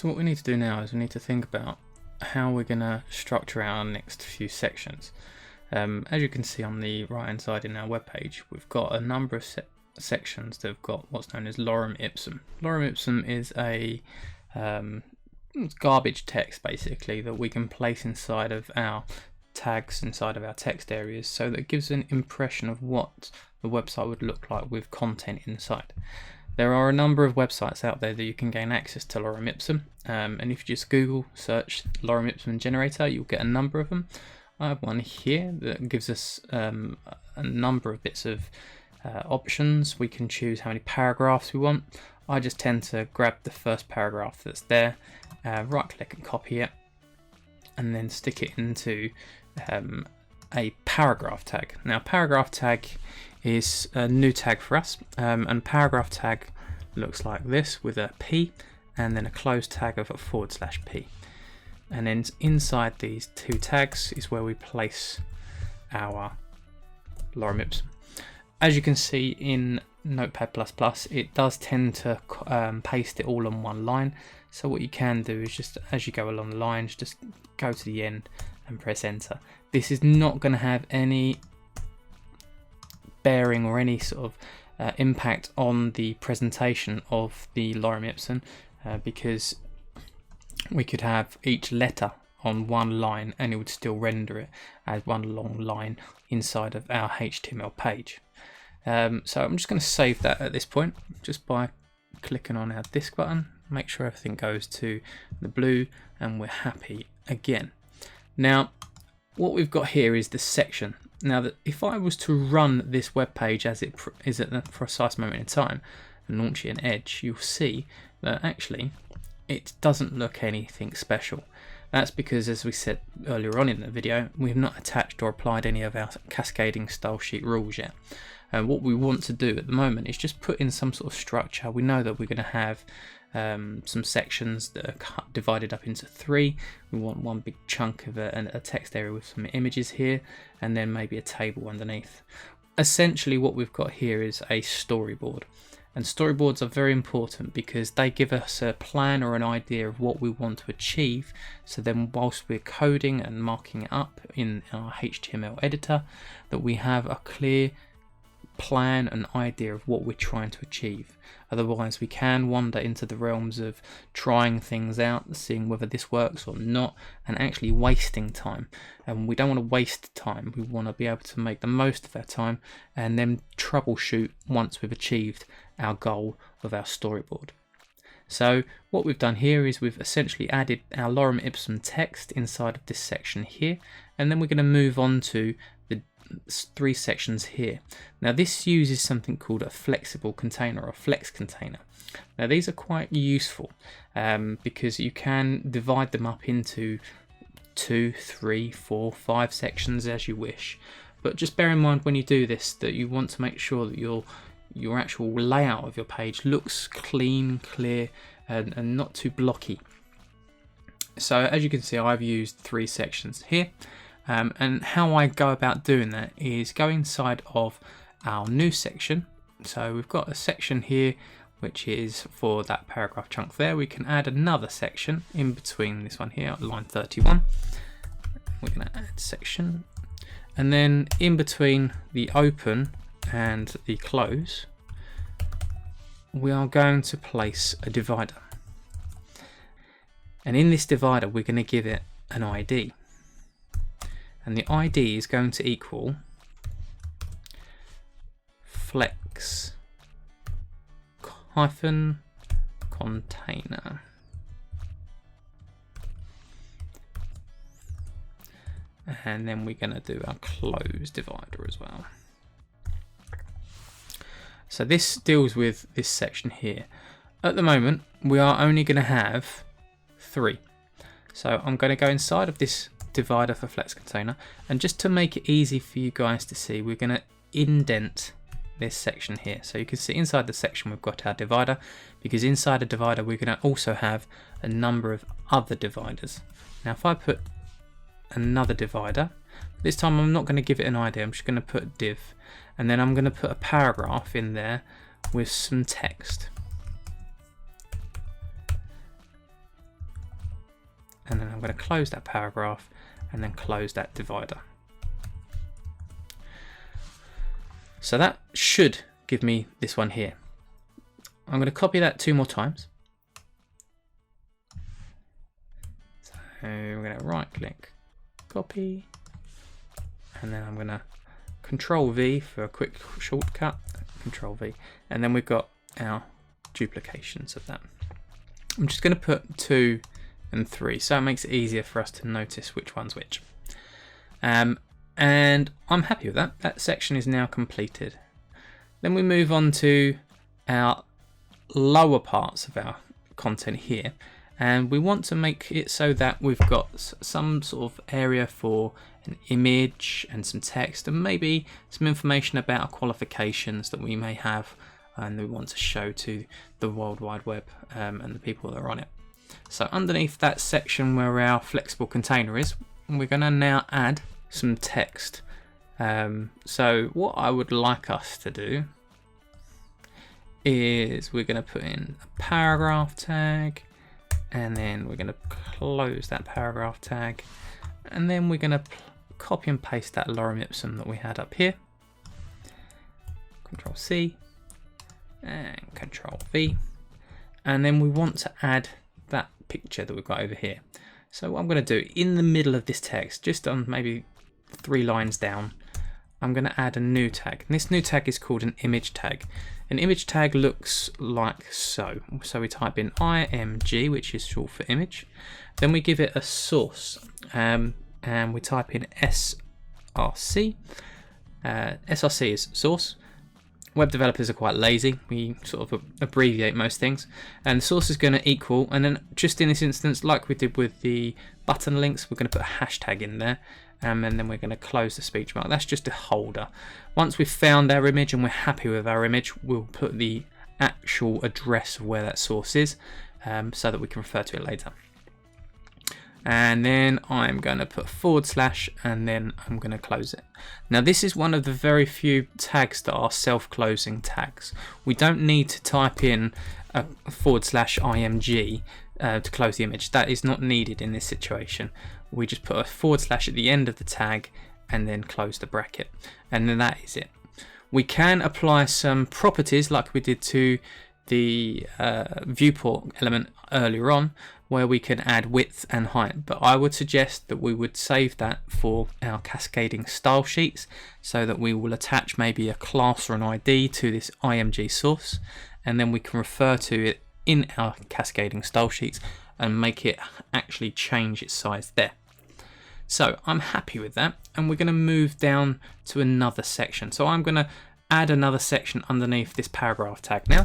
So what we need to do now is we need to think about how we're going to structure our next few sections. As you can see on the right hand side in our web page, we've got a number of sections that have got what's known as Lorem Ipsum. Lorem Ipsum is a garbage text basically that we can place inside of our tags, inside of our text areas, so that it gives an impression of what the website would look like with content inside. There are a number of websites out there that you can gain access to Lorem Ipsum, and if you just Google search Lorem Ipsum generator, you'll get a number of them. I have one here that gives us a number of bits of options. We can choose how many paragraphs we want. I just tend to grab the first paragraph that's there, right click and copy it, and then stick it into a paragraph tag. Now paragraph tag is a new tag for us, and paragraph tag looks like this with a P and then a close tag of a /P, and then inside these two tags is where we place our Lorem Ipsum. As you can see in Notepad++, it does tend to paste it all on one line, so what you can do is just as you go along the lines, just go to the end and press enter. This is not going to have any bearing or any sort of impact on the presentation of the Lorem Ipsum, because we could have each letter on one line and it would still render it as one long line inside of our HTML page. So I'm just going to save that at this point just by clicking on our disk button, make sure everything goes to the blue, and we're happy again. Now what we've got here is the section. Now that if I was to run this web page as it is at the precise moment in time and launch it in Edge, you'll see that actually it doesn't look anything special. That's because, as we said earlier on in the video, we've not attached or applied any of our cascading style sheet rules yet. And what we want to do at the moment is just put in some sort of structure. We know that we're going to have some sections that are divided up into 3. We want one big chunk of a text area with some images here, and then maybe a table underneath. Essentially what we've got here is a storyboard, and storyboards are very important because they give us a plan or an idea of what we want to achieve, so then whilst we're coding and marking it up in our HTML editor, that we have a clear plan and idea of what we're trying to achieve. Otherwise we can wander into the realms of trying things out, seeing whether this works or not, and actually wasting time. And we don't want to waste time, we want to be able to make the most of our time and then troubleshoot once we've achieved our goal of our storyboard. So what we've done here is we've essentially added our Lorem Ipsum text inside of this section here, and then we're going to move on to the 3 sections here. Now this uses something called a flexible container or a flex container. Now these are quite useful because you can divide them up into 2, 3, 4, 5 sections as you wish, but just bear in mind when you do this that you want to make sure that your actual layout of your page looks clean, clear, and not too blocky. So as you can see, I've used 3 sections here. And how I go about doing that is go inside of our new section. So we've got a section here which is for that paragraph chunk there. We can add another section in between this one here, line 31. We're going to add section, and then in between the open and the close we are going to place a divider, and in this divider we're going to give it an ID. And the ID is going to equal flex hyphen container. And then we're going to do our close divider as well. So this deals with this section here. At the moment, we are only going to have 3. So I'm going to go inside of this divider for flex container, and just to make it easy for you guys to see, we're going to indent this section here. So you can see inside the section we've got our divider, because inside a divider we're going to also have a number of other dividers. Now if I put another divider, this time I'm not going to give it an ID, I'm just going to put div, and then I'm going to put a paragraph in there with some text. I'm going to close that paragraph and then close that divider. So that should give me this one here. I'm going to copy that 2 more times. So we're going to right click, copy, and then I'm going to Control V for a quick shortcut, Control V, and then we've got our duplications of that. I'm just going to put 2 and 3 so it makes it easier for us to notice which one's which. And I'm happy with that. That section is now completed. Then we move on to our lower parts of our content here, and we want to make it so that we've got some sort of area for an image and some text and maybe some information about our qualifications that we may have and we want to show to the World Wide Web and the people that are on it. So underneath that section where our flexible container is, we're going to now add some text. So what I would like us to do is we're going to put in a paragraph tag, and then we're going to close that paragraph tag, and then we're going to copy and paste that Lorem Ipsum that we had up here. Control C and Control V, and then we want to add that picture that we've got over here. So what I'm going to do in the middle of this text, just on maybe 3 lines down, I'm going to add a new tag, and this new tag is called an image tag. An image tag looks like so. So we type in img, which is short for image, then we give it a source, and we type in src. Src is source. Web developers are quite lazy, we sort of abbreviate most things, and the source is going to equal, and then just in this instance, like we did with the button links, we're going to put a hashtag in there, and then we're going to close the speech mark. That's just a holder. Once we've found our image and we're happy with our image, we'll put the actual address of where that source is, so that we can refer to it later. And then I'm going to put / and then I'm going to close it. Now this is one of the very few tags that are self-closing tags. We don't need to type in a / img to close the image. That is not needed in this situation. We just put a / at the end of the tag and then close the bracket, and then that is it. We can apply some properties like we did to the viewport element earlier on, where we can add width and height, but I would suggest that we would save that for our cascading style sheets, so that we will attach maybe a class or an ID to this img source, and then we can refer to it in our cascading style sheets and make it actually change its size there. So I'm happy with that, and we're going to move down to another section. So I'm going to add another section underneath this paragraph tag now.